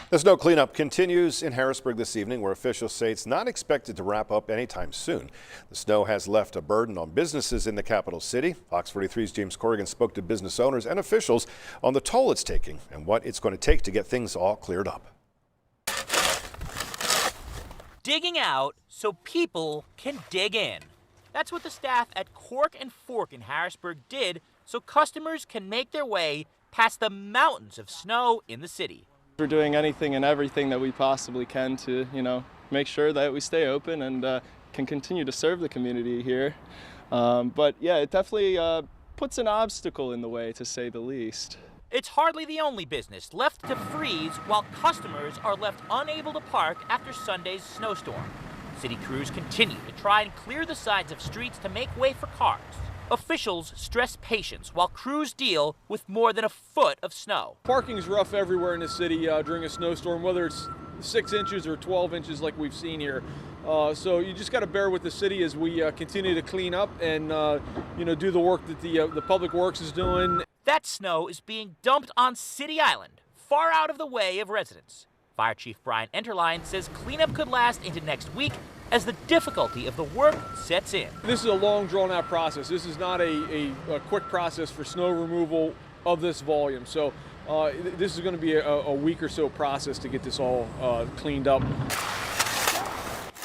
The snow cleanup continues in Harrisburg this evening, where officials say it's not expected to wrap up anytime soon. The snow has left a burden on businesses in the capital city. Fox 43's James Corrigan spoke to business owners and officials on the toll it's taking and what it's going to take to get things all cleared up. Digging out so people can dig in. That's what the staff at Cork and Fork in Harrisburg did so customers can make their way past the mountains of snow in the city. We're doing anything and everything that we possibly can to, make sure that we stay open and can continue to serve the community here. But yeah, it definitely puts an obstacle in the way, to say the least. It's hardly the only business left to freeze while customers are left unable to park after Sunday's snowstorm. City crews continue to try and clear the sides of streets to make way for cars. Officials stress patience while crews deal with more than a foot of snow. Parking's rough everywhere in the city during a snowstorm, whether it's 6 inches or 12 inches like we've seen here. So you just got to bear with the city as we continue to clean up and do the work that the Public Works is doing. That snow is being dumped on City Island, far out of the way of residents. Fire Chief Brian Enterline says cleanup could last into next week as the difficulty of the work sets in. This is a long, drawn-out process. This is not a quick process for snow removal of this volume. So this is going to be a week or so process to get this all cleaned up.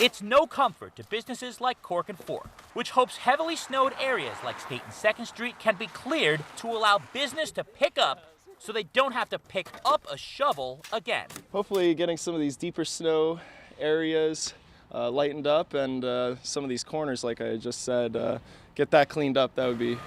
It's no comfort to businesses like Cork and Fork, which hopes heavily snowed areas like State and 2nd Street can be cleared to allow business to pick up so they don't have to pick up a shovel again. Hopefully getting some of these deeper snow areas lightened up and some of these corners, like I just said, get that cleaned up. That would be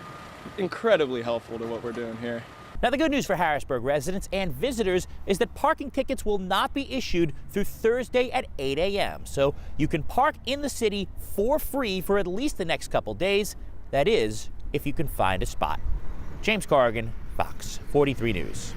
incredibly helpful to what we're doing here. Now, the good news for Harrisburg residents and visitors is that parking tickets will not be issued through Thursday at 8 a.m. So you can park in the city for free for at least the next couple days. That is, if you can find a spot. James Corrigan, Fox 43 News.